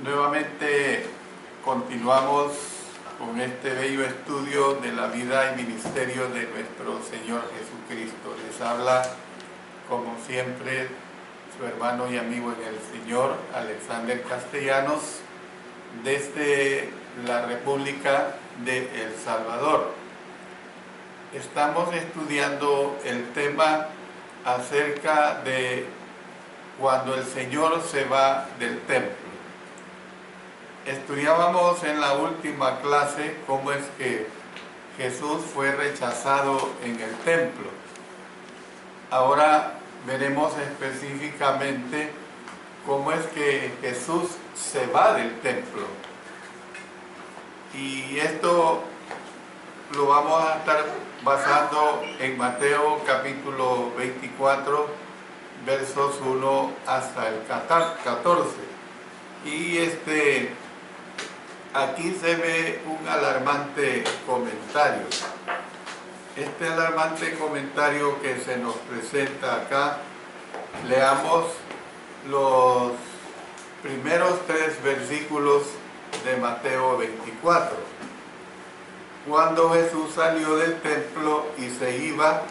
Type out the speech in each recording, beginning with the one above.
Nuevamente continuamos con este bello estudio de la vida y ministerio de nuestro Señor Jesucristo. Les habla, como siempre, su hermano y amigo en el Señor, Alexander Castellanos, desde la República de El Salvador. Estamos estudiando el tema acerca de cuando el Señor se va del templo. Estudiábamos en la última clase cómo es que Jesús fue rechazado en el templo. Ahora veremos específicamente cómo es que Jesús se va del templo. Y esto lo vamos a estar basando en Mateo capítulo 24, versos 1 hasta el 14. Y aquí se ve un alarmante comentario. Este alarmante comentario que se nos presenta acá, leamos los primeros 3 versículos de Mateo 24. Cuando Jesús salió del templo y se iba,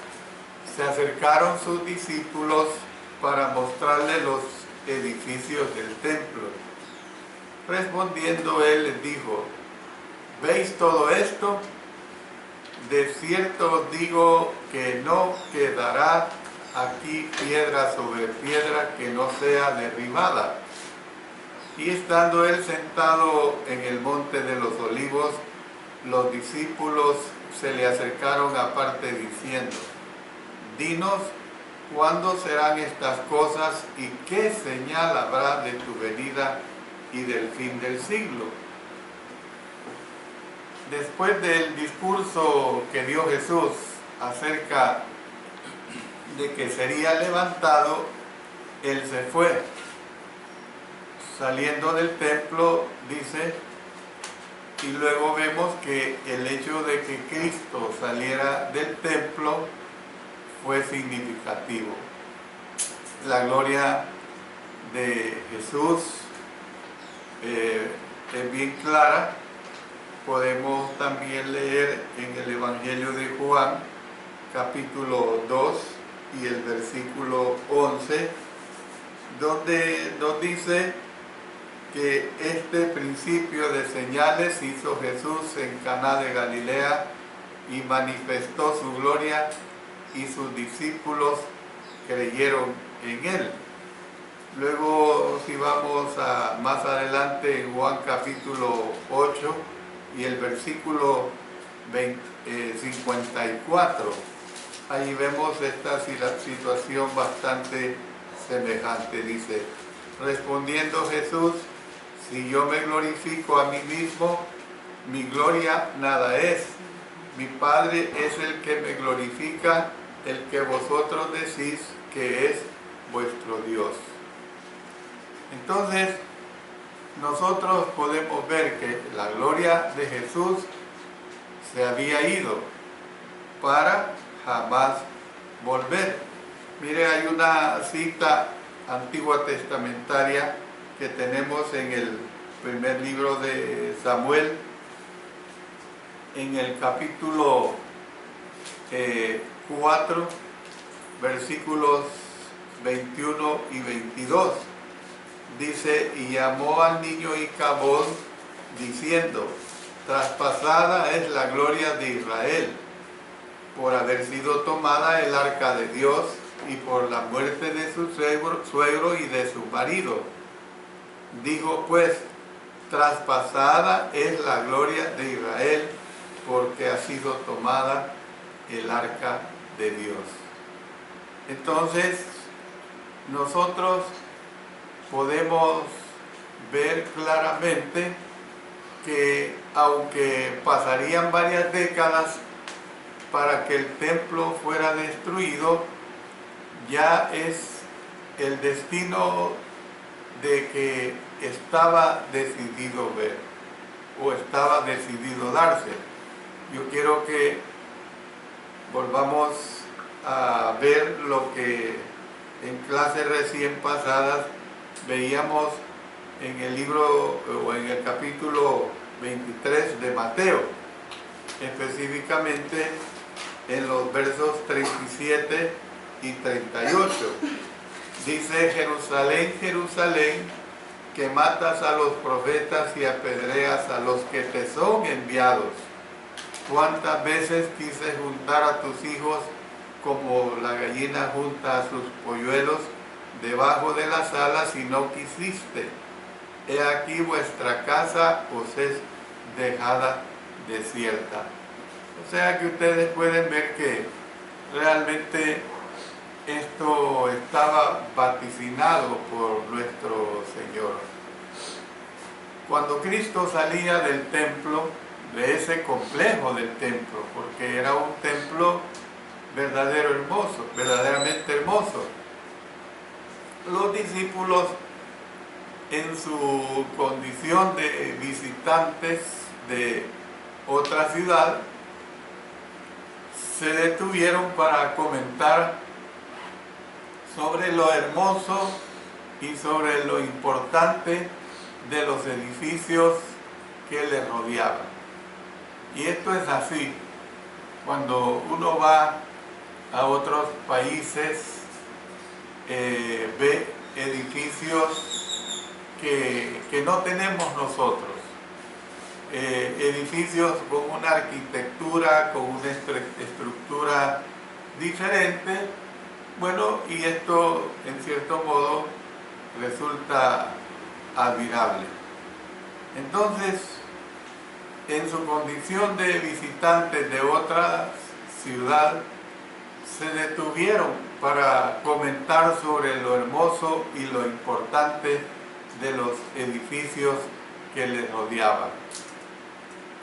se acercaron sus discípulos para mostrarle los edificios del templo. Respondiendo él les dijo: ¿veis todo esto? De cierto os digo que no quedará aquí piedra sobre piedra que no sea derribada. Y estando él sentado en el monte de los olivos, los discípulos se le acercaron aparte diciendo: dinos, ¿cuándo serán estas cosas y qué señal habrá de tu venida y del fin del siglo? Después del discurso que dio Jesús acerca de que sería levantado, él se fue. Saliendo del templo, dice, y luego vemos que el hecho de que Cristo saliera del templo fue significativo. La gloria de Jesús es bien clara. Podemos también leer en el Evangelio de Juan, capítulo 2 y el versículo 11, donde nos dice que este principio de señales hizo Jesús en Caná de Galilea y manifestó su gloria, y sus discípulos creyeron en él. Luego, si vamos más adelante en Juan capítulo 8 y el versículo 54, ahí vemos esta situación bastante semejante. Dice: respondiendo Jesús: si yo me glorifico a mí mismo, mi gloria nada es. Mi Padre es el que me glorifica, el que vosotros decís que es vuestro Dios. Entonces, nosotros podemos ver que la gloria de Jesús se había ido para jamás volver. Mire, hay una cita antigua testamentaria que tenemos en el primer libro de Samuel, en el capítulo 4, versículos 21 y 22. Dice: y llamó al niño Icabod, diciendo: traspasada es la gloria de Israel, por haber sido tomada el arca de Dios, y por la muerte de su suegro y de su marido. Dijo pues: traspasada es la gloria de Israel, porque ha sido tomada el arca de Dios. Entonces, nosotros podemos ver claramente que aunque pasarían varias décadas para que el templo fuera destruido, ya es el destino de que estaba decidido ver o estaba decidido darse. Yo quiero que volvamos a ver lo que en clases recién pasadas veíamos en el libro o en el capítulo 23 de Mateo, específicamente en los versos 37 y 38. Dice: Jerusalén, Jerusalén, que matas a los profetas y apedreas a los que te son enviados. ¿Cuántas veces quise juntar a tus hijos como la gallina junta a sus polluelos debajo de las alas y no quisiste? He aquí vuestra casa os es dejada desierta. O sea que ustedes pueden ver que realmente esto estaba vaticinado por nuestro Señor. Cuando Cristo salía del templo, de ese complejo del templo, porque era un templo verdaderamente hermoso, los discípulos, en su condición de visitantes de otra ciudad, se detuvieron para comentar sobre lo hermoso y sobre lo importante de los edificios que les rodeaban. Y esto es así. Cuando uno va a otros países, ve edificios que no tenemos nosotros. Edificios con una arquitectura, con una estructura diferente. Bueno, y esto en cierto modo resulta admirable. Entonces, en su condición de visitantes de otra ciudad, se detuvieron para comentar sobre lo hermoso y lo importante de los edificios que les rodeaban.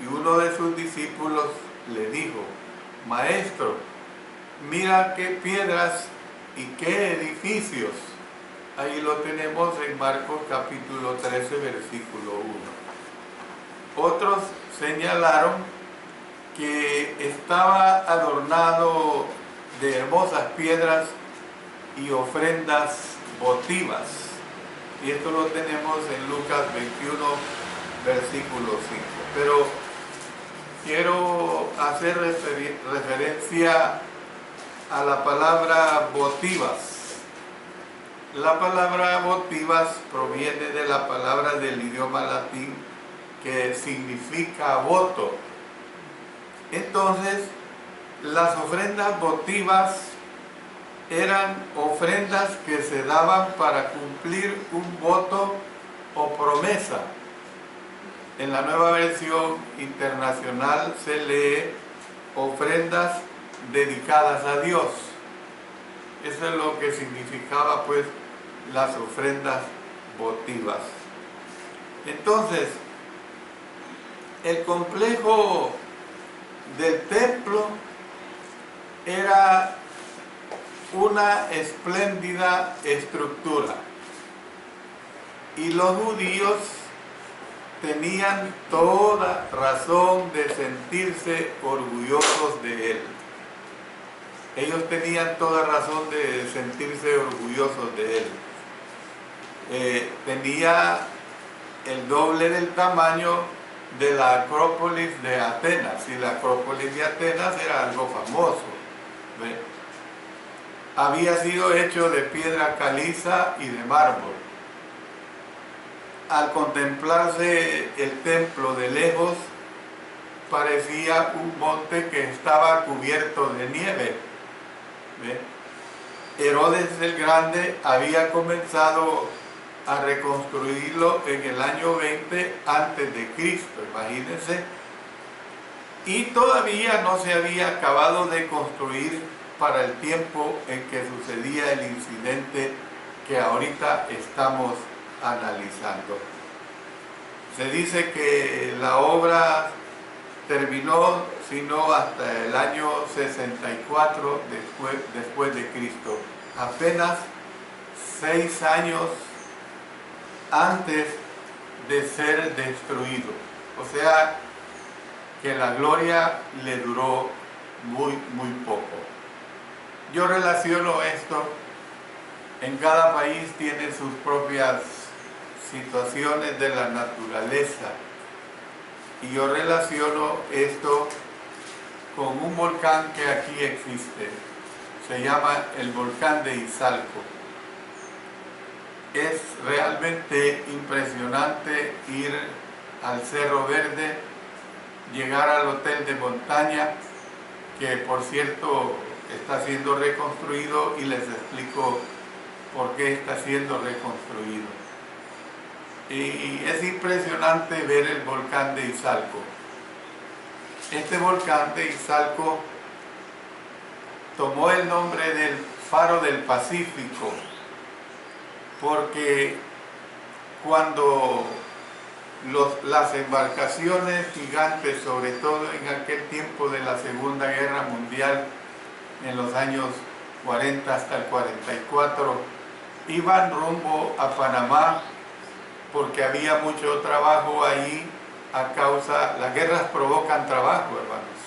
Y uno de sus discípulos le dijo: Maestro, mira qué piedras y qué edificios. Ahí lo tenemos en Marcos capítulo 13, versículo 1. Otros señalaron que estaba adornado de hermosas piedras y ofrendas votivas. Y esto lo tenemos en Lucas 21, versículo 5. Pero quiero hacer referencia a la palabra votivas. La palabra votivas proviene de la palabra del idioma latín que significa voto. Entonces, las ofrendas votivas eran ofrendas que se daban para cumplir un voto o promesa. En la Nueva Versión Internacional se lee ofrendas dedicadas a Dios. Eso es lo que significaba pues las ofrendas votivas. Entonces, el complejo del templo era una espléndida estructura y los judíos tenían toda razón de sentirse orgullosos de él. Ellos tenían toda razón de sentirse orgullosos de él. Tenía el doble del tamaño de la Acrópolis de Atenas, y la Acrópolis de Atenas era algo famoso. ¿Ve? Había sido hecho de piedra caliza y de mármol. Al contemplarse el templo de lejos, parecía un monte que estaba cubierto de nieve. ¿Ve? Herodes el Grande había comenzado a reconstruirlo en el año 20 antes de Cristo, imagínense, y todavía no se había acabado de construir para el tiempo en que sucedía el incidente que ahorita estamos analizando. Se dice que la obra terminó, sino hasta el año 64 después de Cristo, apenas 6 años antes de ser destruido. O sea que la gloria le duró muy poco. Yo relaciono esto, en cada país tiene sus propias situaciones de la naturaleza. Y yo relaciono esto con un volcán que aquí existe. Se llama el volcán de Izalco. Es realmente impresionante ir al Cerro Verde, llegar al hotel de montaña, que por cierto está siendo reconstruido, y les explico por qué está siendo reconstruido. Y es impresionante ver el volcán de Izalco. Este volcán de Izalco tomó el nombre del Faro del Pacífico, porque cuando las embarcaciones gigantes, sobre todo en aquel tiempo de la Segunda Guerra Mundial, en los años 40 hasta el 44, iban rumbo a Panamá, porque había mucho trabajo ahí a causa, las guerras provocan trabajo, hermanos.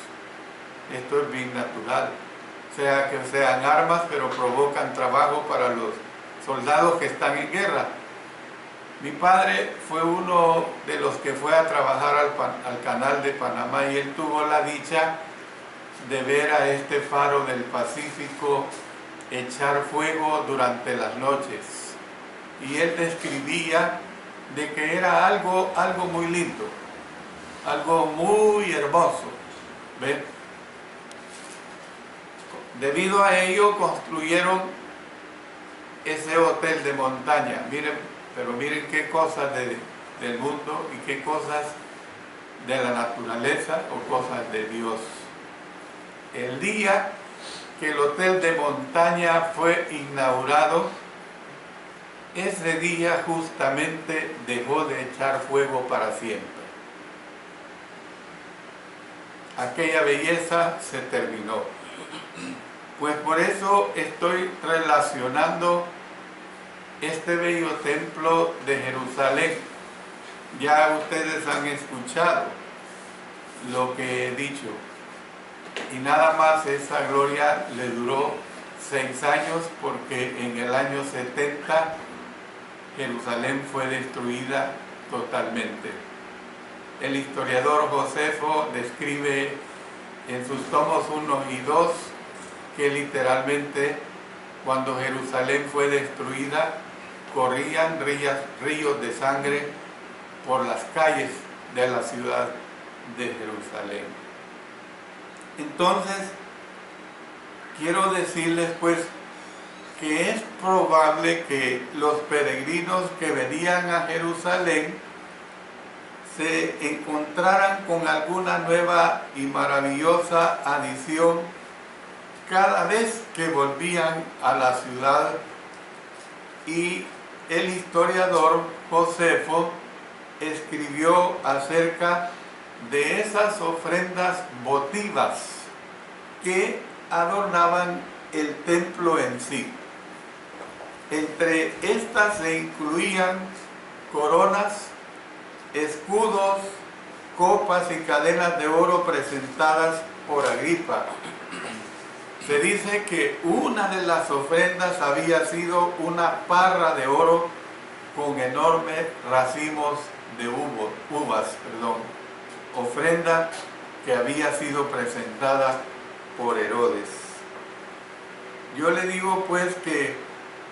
Esto es bien natural. Sea que sean armas, pero provocan trabajo para los soldados que están en guerra. Mi padre fue uno de los que fue a trabajar al canal de Panamá, y él tuvo la dicha de ver a este faro del Pacífico echar fuego durante las noches. Y él describía de que era algo muy lindo, algo muy hermoso. ¿Ven? Debido a ello construyeron ese hotel de montaña. Miren, pero miren qué cosas del mundo y qué cosas de la naturaleza o cosas de Dios. El día que el hotel de montaña fue inaugurado, ese día justamente dejó de echar fuego para siempre. Aquella belleza se terminó. Pues por eso estoy relacionando este bello templo de Jerusalén. Ya ustedes han escuchado lo que he dicho. Y nada más esa gloria le duró 6 años, porque en el año 70 Jerusalén fue destruida totalmente. El historiador Josefo describe en sus tomos 1 y 2 que literalmente cuando Jerusalén fue destruida corrían ríos de sangre por las calles de la ciudad de Jerusalén. Entonces, quiero decirles pues que es probable que los peregrinos que venían a Jerusalén se encontraran con alguna nueva y maravillosa adición cada vez que volvían a la ciudad. Y el historiador Josefo escribió acerca de esas ofrendas votivas que adornaban el templo en sí. Entre estas se incluían coronas, escudos, copas y cadenas de oro presentadas por Agripa. Se dice que una de las ofrendas había sido una parra de oro con enormes racimos de uvas, ofrenda que había sido presentada por Herodes. Yo le digo pues que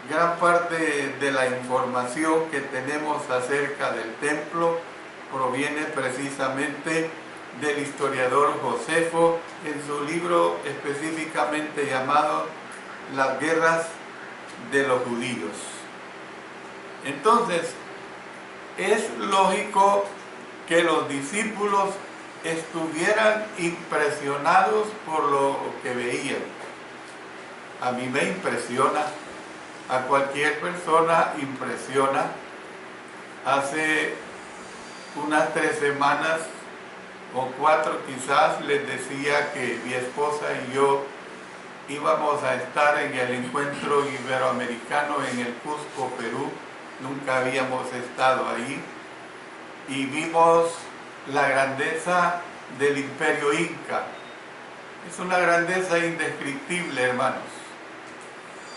gran parte de la información que tenemos acerca del templo proviene precisamente del historiador Josefo en su libro específicamente llamado Las guerras de los judíos. Entonces, es lógico que los discípulos estuvieran impresionados por lo que veían. A mí me impresiona, a cualquier persona impresiona. Hace unas 3 semanas o 4 quizás les decía que mi esposa y yo íbamos a estar en el encuentro iberoamericano en el Cusco, Perú. Nunca habíamos estado ahí y vimos la grandeza del imperio inca. Es una grandeza indescriptible, hermanos.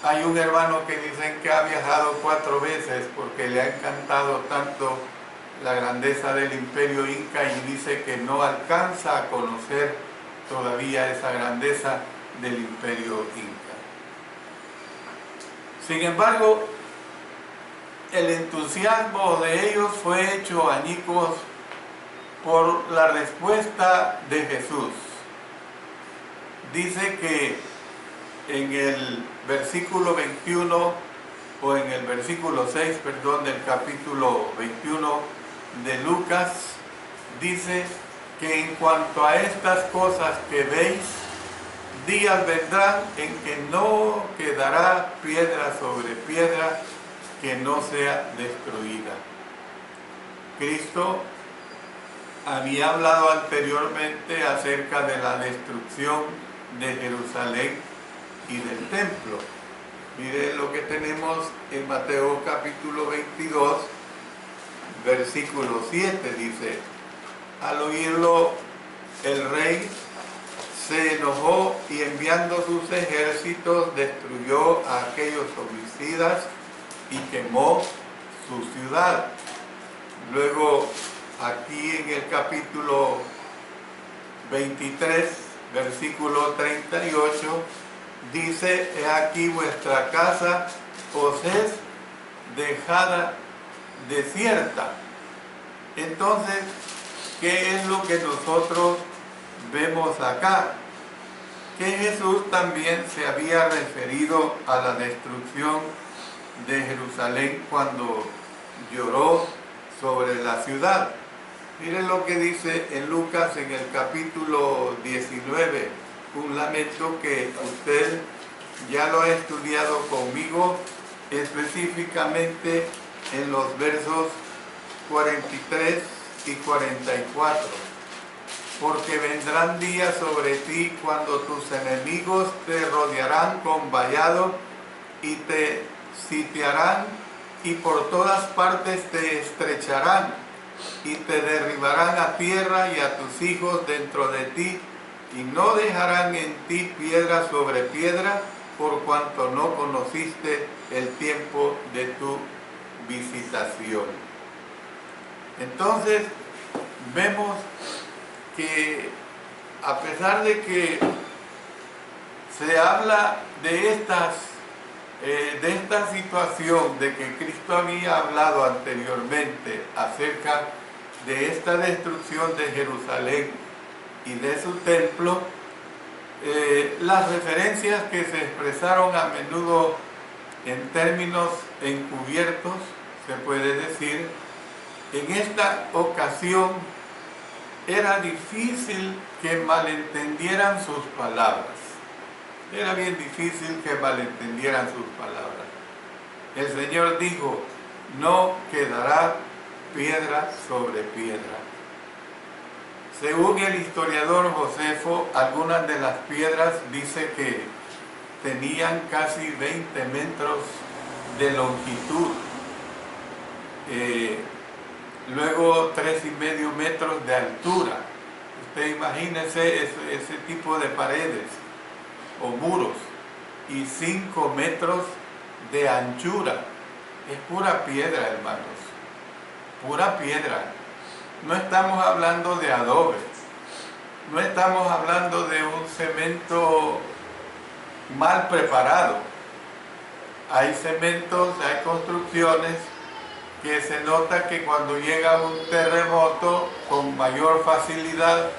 Hay un hermano que dicen que ha viajado 4 veces porque le ha encantado tanto la grandeza del imperio inca y dice que no alcanza a conocer todavía esa grandeza del imperio inca. Sin embargo, el entusiasmo de ellos fue hecho añicos por la respuesta de Jesús. Dice que en el versículo 21, o en el versículo 6, perdón, del capítulo 21 de Lucas, dice que en cuanto a estas cosas que veis, días vendrán en que no quedará piedra sobre piedra que no sea destruida. Cristo había hablado anteriormente acerca de la destrucción de Jerusalén y del templo. Mire lo que tenemos en Mateo capítulo 22, versículo 7, dice: al oírlo el rey se enojó y enviando sus ejércitos destruyó a aquellos homicidas y quemó su ciudad. Luego aquí en el capítulo 23, versículo 38, dice: he aquí vuestra casa os es dejada desierta. Entonces, ¿qué es lo que nosotros vemos acá? Que Jesús también se había referido a la destrucción de Jerusalén cuando lloró sobre la ciudad. Miren lo que dice en Lucas en el capítulo 19, un lamento que usted ya lo ha estudiado conmigo, específicamente en los versos 43 y 44. Porque vendrán días sobre ti cuando tus enemigos te rodearán con vallado y te sitiarán y por todas partes te estrecharán y te derribarán a tierra y a tus hijos dentro de ti y no dejarán en ti piedra sobre piedra por cuanto no conociste el tiempo de tu visitación. Entonces vemos que a pesar de que se habla de esta situación de que Cristo había hablado anteriormente acerca de esta destrucción de Jerusalén y de su templo, las referencias que se expresaron a menudo en términos encubiertos, se puede decir, en esta ocasión era difícil que malentendieran sus palabras. Era bien difícil que malentendieran sus palabras. El Señor dijo: no quedará piedra sobre piedra. Según el historiador Josefo, algunas de las piedras dice que tenían casi 20 metros de longitud. Luego 3,5 metros de altura. Usted imagínese ese tipo de paredes o muros, y 5 metros de anchura. Es pura piedra, hermanos, pura piedra. No estamos hablando de adobe, no estamos hablando de un cemento mal preparado. Hay cementos, hay construcciones que se nota que cuando llega un terremoto con mayor facilidad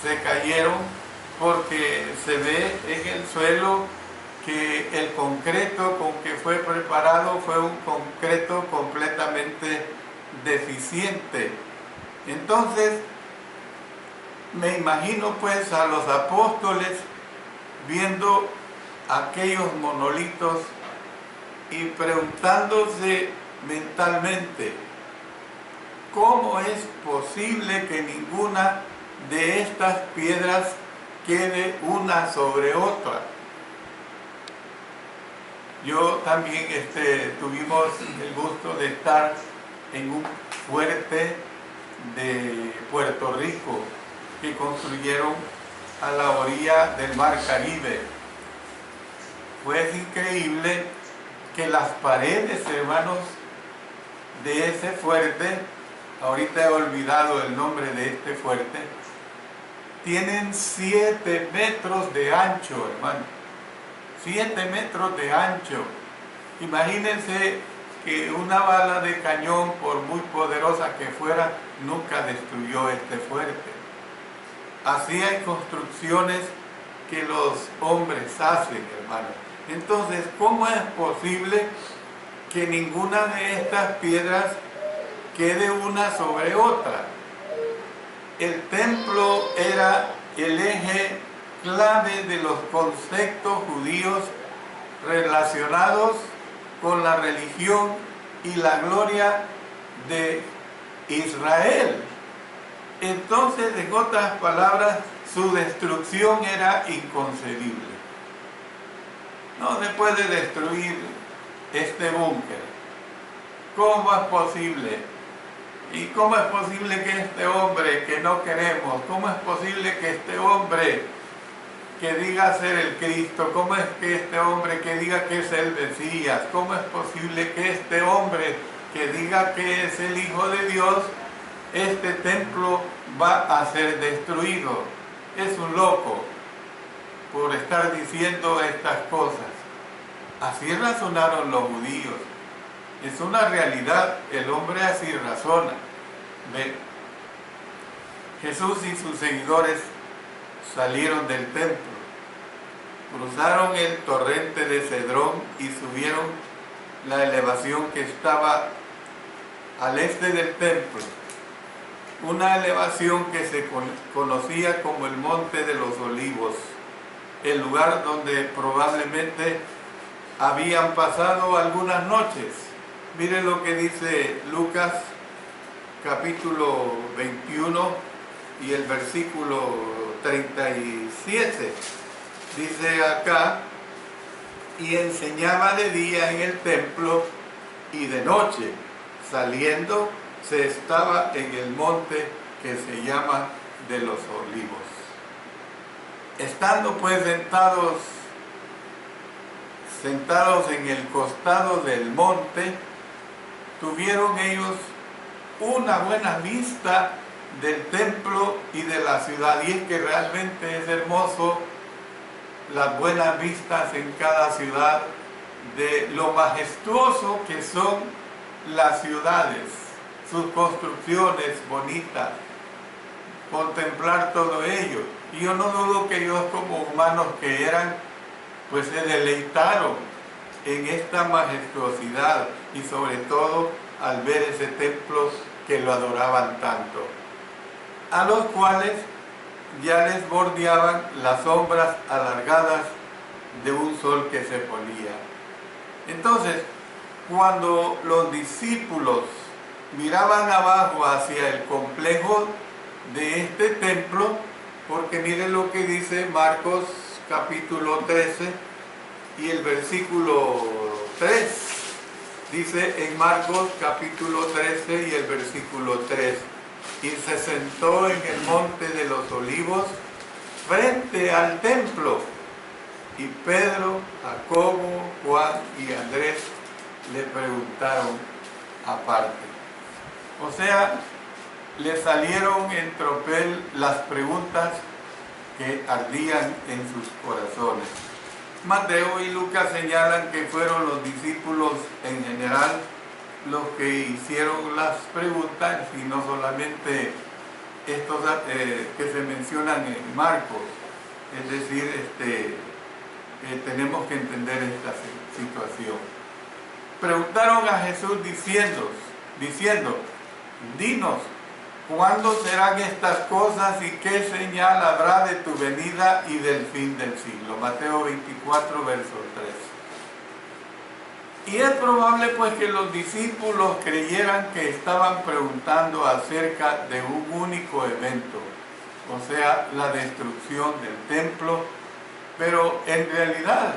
se cayeron, porque se ve en el suelo que el concreto con que fue preparado fue un concreto completamente deficiente. Entonces, me imagino pues a los apóstoles viendo aquellos monolitos y preguntándose mentalmente: ¿cómo es posible que ninguna de estas piedras quede una sobre otra? Yo también tuvimos el gusto de estar en un fuerte de Puerto Rico que construyeron a la orilla del Mar Caribe. Pues increíble que las paredes, hermanos, de ese fuerte, ahorita he olvidado el nombre de este fuerte, tienen 7 metros de ancho, hermano. 7 metros de ancho. Imagínense que una bala de cañón, por muy poderosa que fuera, nunca destruyó este fuerte. Así hay construcciones que los hombres hacen, hermano. Entonces, ¿cómo es posible que ninguna de estas piedras quede una sobre otra? El templo era el eje clave de los conceptos judíos relacionados con la religión y la gloria de Israel. Entonces, en otras palabras, su destrucción era inconcebible. No se puede destruir este búnker. ¿Cómo es posible? ¿Y cómo es posible que este hombre que no queremos, cómo es posible que este hombre que diga ser el Cristo, cómo es que este hombre que diga que es el Mesías, cómo es posible que este hombre que diga que es el Hijo de Dios, este templo va a ser destruido? Es un loco por estar diciendo estas cosas. Así razonaron los judíos. Es una realidad, el hombre así razona. ¿Ve? Jesús y sus seguidores salieron del templo, cruzaron el torrente de Cedrón y subieron la elevación que estaba al este del templo, una elevación que se conocía como el Monte de los Olivos, el lugar donde probablemente habían pasado algunas noches. Miren lo que dice Lucas capítulo 21 y el versículo 37. Dice acá: y enseñaba de día en el templo y de noche, saliendo, se estaba en el monte que se llama de los Olivos. Estando pues sentados en el costado del monte, tuvieron ellos una buena vista del templo y de la ciudad. Y es que realmente es hermoso las buenas vistas en cada ciudad de lo majestuoso que son las ciudades, sus construcciones bonitas, contemplar todo ello. Y yo no dudo que ellos, como humanos que eran, pues se deleitaron en esta majestuosidad y sobre todo al ver ese templo que lo adoraban tanto, a los cuales ya les bordeaban las sombras alargadas de un sol que se ponía. Entonces, cuando los discípulos miraban abajo hacia el complejo de este templo, porque miren lo que dice Marcos capítulo 13 y el versículo 3. Dice en Marcos capítulo 13 y el versículo 3: y se sentó en el monte de los olivos frente al templo, y Pedro, Jacobo, Juan y Andrés le preguntaron aparte. O sea, le salieron en tropel las preguntas que ardían en sus corazones. Mateo y Lucas señalan que fueron los discípulos en general los que hicieron las preguntas y no solamente estos que se mencionan en Marcos. Es decir, tenemos que entender esta situación. Preguntaron a Jesús diciendo: dinos, ¿cuándo serán estas cosas y qué señal habrá de tu venida y del fin del siglo? Mateo 24, verso 3. Y es probable pues que los discípulos creyeran que estaban preguntando acerca de un único evento, o sea, la destrucción del templo, pero en realidad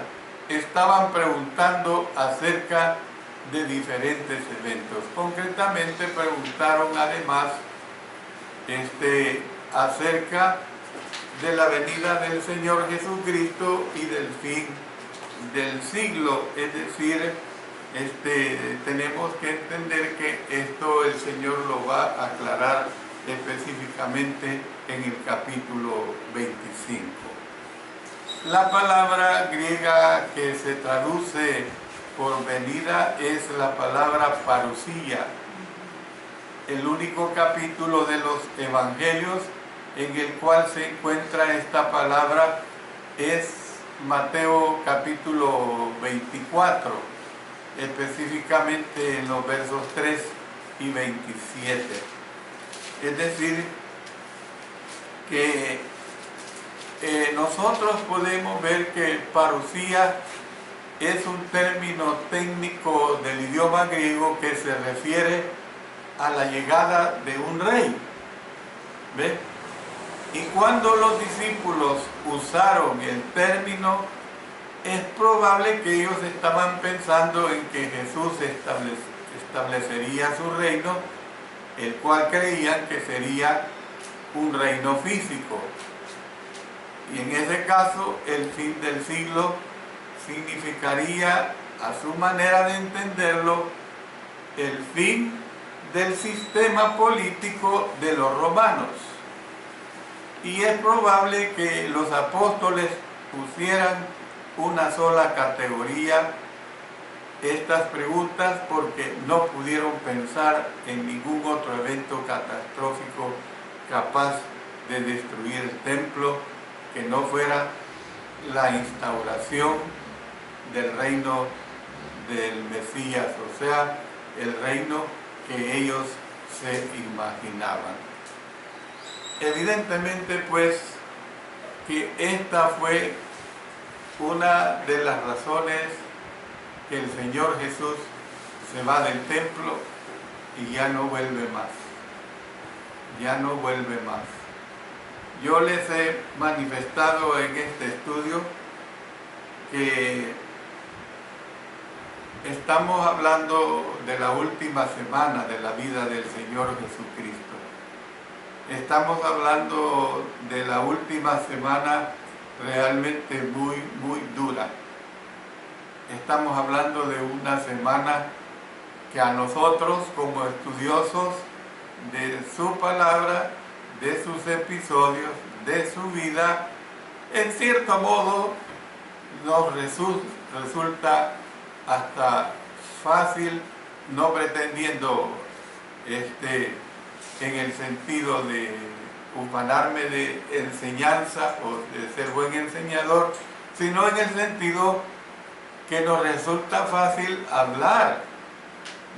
estaban preguntando acerca de diferentes eventos. Concretamente preguntaron además acerca de la venida del Señor Jesucristo y del fin del siglo, es decir, tenemos que entender que esto el Señor lo va a aclarar específicamente en el capítulo 25. La palabra griega que se traduce por venida es la palabra parusía. El único capítulo de los evangelios en el cual se encuentra esta palabra es Mateo capítulo 24, específicamente en los versos 3 y 27. Es decir, que nosotros podemos ver que parusía es un término técnico del idioma griego que se refiere a la llegada de un rey. ¿Ve? Y cuando los discípulos usaron el término, es probable que ellos estaban pensando en que Jesús establecería su reino, el cual creían que sería un reino físico. Y en ese caso, el fin del siglo significaría, a su manera de entenderlo, el fin del sistema político de los romanos. Y es probable que los apóstoles pusieran una sola categoría estas preguntas porque no pudieron pensar en ningún otro evento catastrófico capaz de destruir el templo que no fuera la instauración del reino del Mesías, o sea, el reino que ellos se imaginaban. Evidentemente, pues, que esta fue una de las razones que el Señor Jesús se va del templo y ya no vuelve más. Ya no vuelve más. Yo les he manifestado en este estudio que estamos hablando de la última semana de la vida del Señor Jesucristo. Estamos hablando de la última semana realmente muy, muy dura. Estamos hablando de una semana que a nosotros, como estudiosos de su palabra, de sus episodios, de su vida, en cierto modo nos resulta hasta fácil, no pretendiendo en el sentido de ufanarme de enseñanza o de ser buen enseñador, sino en el sentido que nos resulta fácil hablar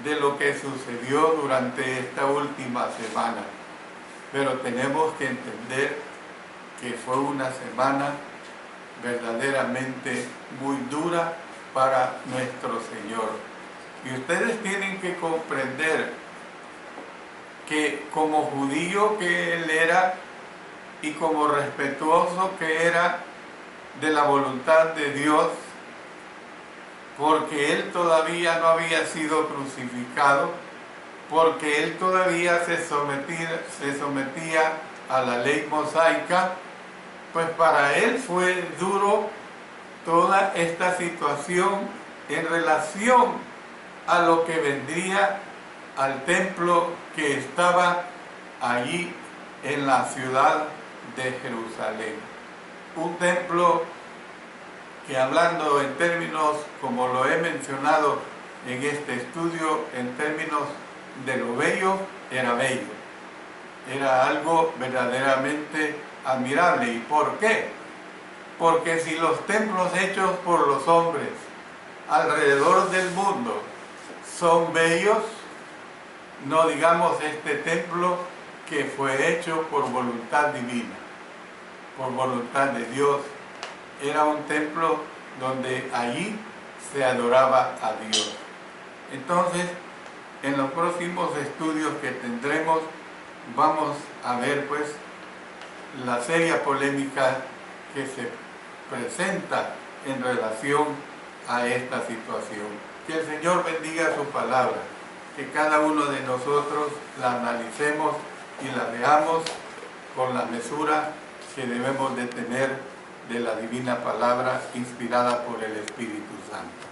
de lo que sucedió durante esta última semana. Pero tenemos que entender que fue una semana verdaderamente muy dura para nuestro Señor. Y ustedes tienen que comprender que como judío que él era y como respetuoso que era de la voluntad de Dios, porque él todavía no había sido crucificado, porque él todavía se sometía a la ley mosaica, pues para él fue duro toda esta situación en relación a lo que vendría al templo que estaba allí en la ciudad de Jerusalén. Un templo que, hablando en términos, como lo he mencionado en este estudio, en términos de lo bello, era bello. Era algo verdaderamente admirable. ¿Y por qué? Porque si los templos hechos por los hombres alrededor del mundo son bellos, no digamos este templo que fue hecho por voluntad divina, por voluntad de Dios. Era un templo donde allí se adoraba a Dios. Entonces, en los próximos estudios que tendremos, vamos a ver pues la seria polémica que se presenta en relación a esta situación. Que el Señor bendiga su palabra, que cada uno de nosotros la analicemos y la veamos con la mesura que debemos de tener de la divina palabra inspirada por el Espíritu Santo.